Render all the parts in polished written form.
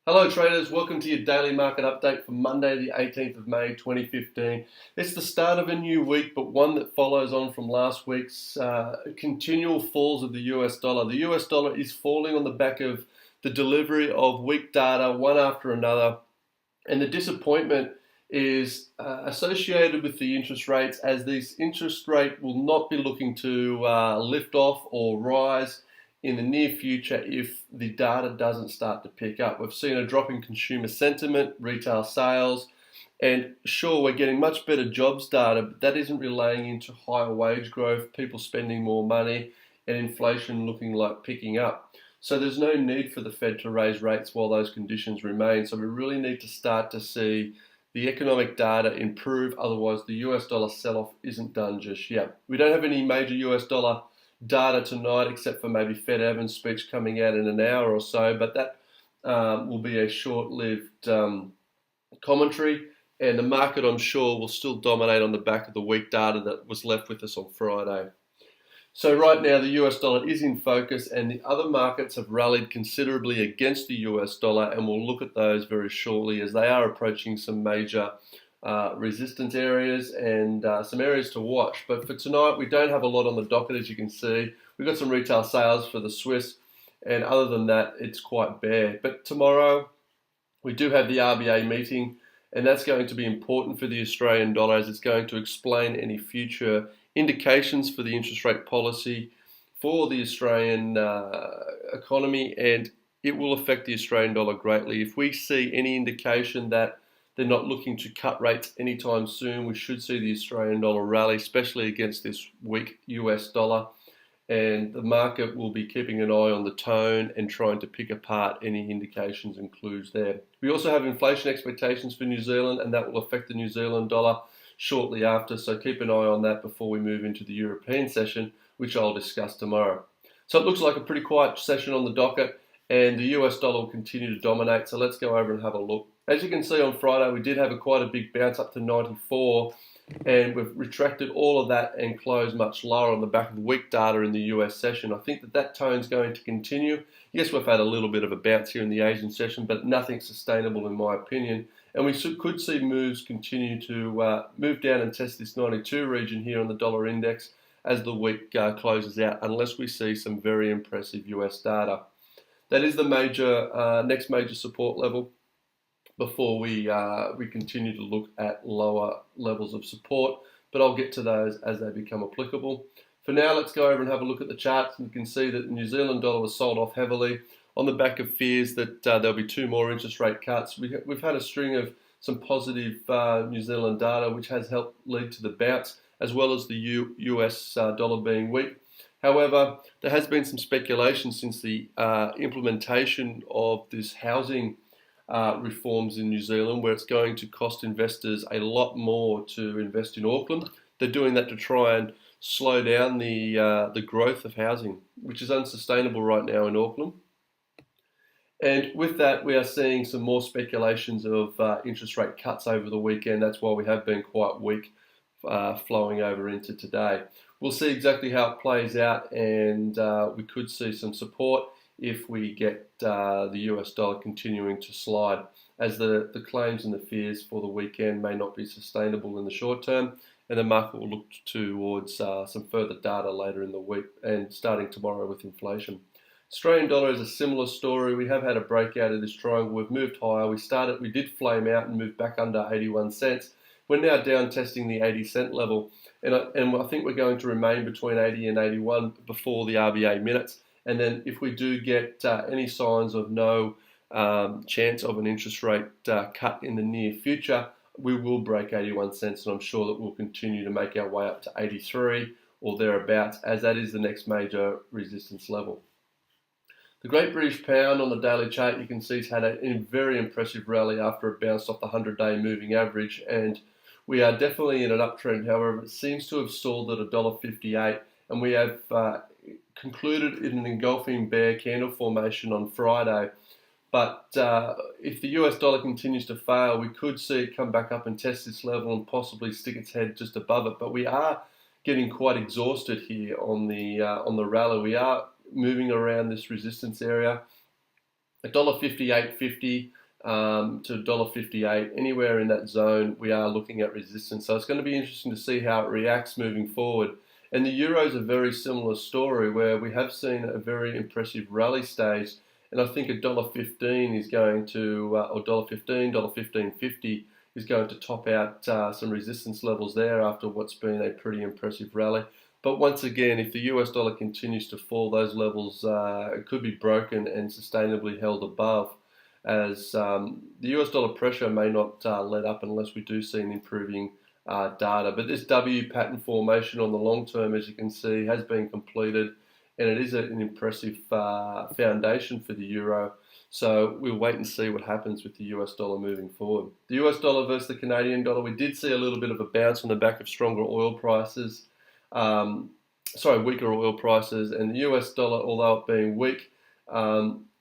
Hello traders, welcome to your daily market update for Monday the 18th of May 2015. It's the start of a new week, but one that follows on from last week's continual falls of the US dollar. The US dollar is falling on the back of the delivery of weak data one after another, and the disappointment is associated with the interest rates, as this interest rate will not be looking to lift off or rise in the near future if the data doesn't start to pick up. We've seen a drop in consumer sentiment, retail sales, and sure, we're getting much better jobs data, but that isn't relaying into higher wage growth, people spending more money, and inflation looking like picking up. So there's no need for the Fed to raise rates while those conditions remain. So we really need to start to see the economic data improve, otherwise the US dollar sell-off isn't done just yet. We don't have any major US dollar data tonight except for maybe Fed Evans' speech coming out in an hour or so, but that will be a short-lived commentary, and the market, I'm sure, will still dominate on the back of the weak data that was left with us on Friday. So right now the US dollar is in focus, and the other markets have rallied considerably against the US dollar, and we'll look at those very shortly as they are approaching some major resistance areas and some areas to watch. But for tonight, we don't have a lot on the docket, as you can see. We've got some retail sales for the Swiss, and other than that, it's quite bare. But tomorrow, we do have the RBA meeting, and that's going to be important for the Australian dollar, as it's going to explain any future indications for the interest rate policy for the Australian economy, and it will affect the Australian dollar greatly. If we see any indication that they're not looking to cut rates anytime soon, we should see the Australian dollar rally, especially against this weak US dollar. And the market will be keeping an eye on the tone and trying to pick apart any indications and clues there. We also have inflation expectations for New Zealand, and that will affect the New Zealand dollar shortly after. So keep an eye on that before we move into the European session, which I'll discuss tomorrow. So it looks like a pretty quiet session on the docket, and the US dollar will continue to dominate. So let's go over and have a look. As you can see, on Friday, we did have quite a big bounce up to 94, and we've retracted all of that and closed much lower on the back of weak data in the US session. I think that tone's going to continue. Yes, we've had a little bit of a bounce here in the Asian session, but nothing sustainable in my opinion. And we could see moves continue to move down and test this 92 region here on the dollar index as the week closes out, unless we see some very impressive US data. That is the next major support level before we continue to look at lower levels of support, but I'll get to those as they become applicable. For now, let's go over and have a look at the charts, and you can see that the New Zealand dollar was sold off heavily on the back of fears that there'll be two more interest rate cuts. We've had a string of some positive New Zealand data, which has helped lead to the bounce, as well as the US dollar being weak. However, there has been some speculation since the implementation of this housing reforms in New Zealand, where it's going to cost investors a lot more to invest in Auckland. They're doing that to try and slow down the growth of housing, which is unsustainable right now in Auckland. And with that, we are seeing some more speculations of interest rate cuts over the weekend. That's why we have been quite weak flowing over into today. We'll see exactly how it plays out, and we could see some support if we get the US dollar continuing to slide, as the claims and the fears for the weekend may not be sustainable in the short term, and the market will look towards some further data later in the week and starting tomorrow with inflation. Australian dollar is a similar story. We have had a breakout of this triangle. We've moved higher. We did flame out and move back under 81 cents. We're now down testing the 80 cent level, and I think we're going to remain between 80 and 81 before the RBA minutes. And then if we do get any signs of no chance of an interest rate cut in the near future, we will break 81 cents, and I'm sure that we'll continue to make our way up to 83 or thereabouts, as that is the next major resistance level. The Great British Pound on the daily chart, you can see, has had a very impressive rally after it bounced off the 100-day moving average, and we are definitely in an uptrend. However, it seems to have stalled at $1.58, and we have concluded in an engulfing bear candle formation on Friday. But if the US dollar continues to fail, we could see it come back up and test this level and possibly stick its head just above it. But we are getting quite exhausted here on the rally. We are moving around this resistance area, $1.5850 to $1.58, anywhere in that zone, we are looking at resistance. So it's going to be interesting to see how it reacts moving forward. And the euro is a very similar story where we have seen a very impressive rally stage. And I think $1.15 is going to, or $1.15, $1.1550 is going to top out some resistance levels there after what's been a pretty impressive rally. But once again, if the US dollar continues to fall, those levels could be broken and sustainably held above, as the US dollar pressure may not let up unless we do see an improving data. But this W pattern formation on the long term, as you can see, has been completed, and it is an impressive foundation for the euro. So we'll wait and see what happens with the US dollar moving forward. The US dollar versus the Canadian dollar, we did see a little bit of a bounce on the back of stronger oil prices. Weaker oil prices, and the US dollar, although it being weak,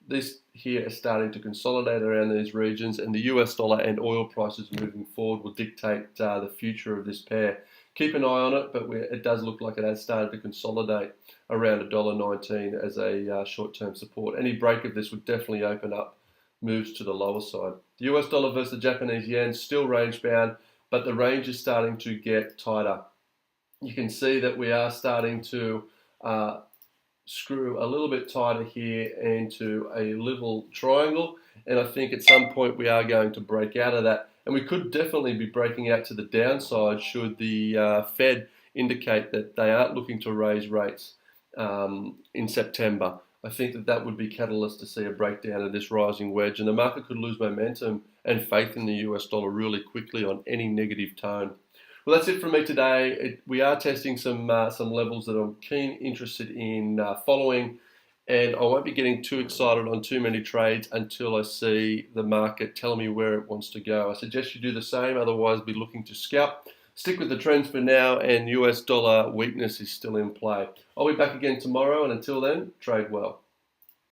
this here is starting to consolidate around these regions, and the US dollar and oil prices moving forward will dictate the future of this pair. Keep an eye on it, but it does look like it has started to consolidate around $1.19 as a short-term support. Any break of this would definitely open up moves to the lower side. The US dollar versus the Japanese yen, still range bound, but the range is starting to get tighter. You can see that we are starting to screw a little bit tighter here into a little triangle, and I think at some point we are going to break out of that, and we could definitely be breaking out to the downside should the Fed indicate that they aren't looking to raise rates in September. I think that would be catalyst to see a breakdown of this rising wedge, and the market could lose momentum and faith in the US dollar really quickly on any negative tone. Well, that's it from me today. We are testing some levels that I'm interested in following, and I won't be getting too excited on too many trades until I see the market telling me where it wants to go. I suggest you do the same, otherwise be looking to scalp. Stick with the trends for now, and US dollar weakness is still in play. I'll be back again tomorrow, and until then, trade well.